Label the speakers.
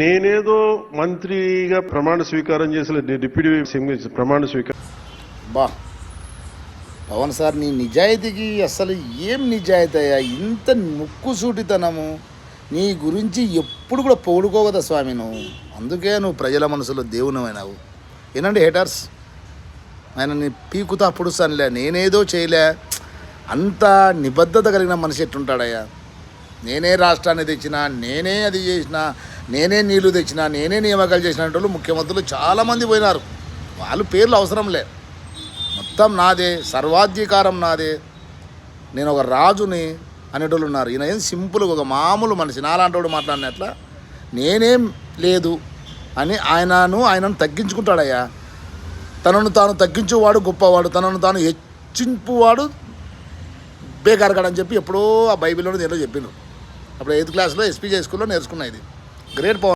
Speaker 1: నేనేదో మంత్రిగా ప్రమాణ స్వీకారం చేసిన డిప్యూటీ ప్రమాణ స్వీకారం.
Speaker 2: బా పవన్ సార్, నీ నిజాయితీకి అసలు ఏం నిజాయితీ అయ్యా, ఇంత ముక్కుసూటితనము. నీ గురించి ఎప్పుడు కూడా పొగుడుకోగదా స్వామి నువ్వు. అందుకే నువ్వు ప్రజల మనసులో దేవునమైనావు. ఏనండి హేటర్స్, ఆయన నీ పీకుతా పుడుస్తానులే, నేనేదో చేయలే, అంత నిబద్ధత కలిగిన మనిషి ఎట్టుంటాడయ్యా. నేనే రాష్ట్రాన్ని తెచ్చినా, నేనే అది చేసినా, నేనే నీళ్లు తెచ్చినా, నేనే నియామకాలు చేసిన వాళ్ళు ముఖ్యమంత్రులు చాలామంది పోయినారు. వాళ్ళు పేర్లు అవసరంలే, మొత్తం నాదే, సర్వాధికారం నాదే, నేను ఒక రాజుని అనేటోళ్ళు ఉన్నారు. ఈయన ఏం సింపుల్గా ఒక మామూలు మనిషి నాలాంటి వాడు మాట్లాడినట్ల నేనేం లేదు అని ఆయనను తగ్గించుకుంటాడయ్యా. తనను తాను తగ్గించువాడు గొప్పవాడు, తనను తాను హెచ్చింపువాడు బేకారగాడని చెప్పి ఎప్పుడో ఆ బైబిల్లో నేను చెప్పిండ్రు. అప్పుడు 8th క్లాస్లో ఎస్పీజే స్కూల్లో నేర్చుకున్నా. ఇది గ్రేట్ పవర్.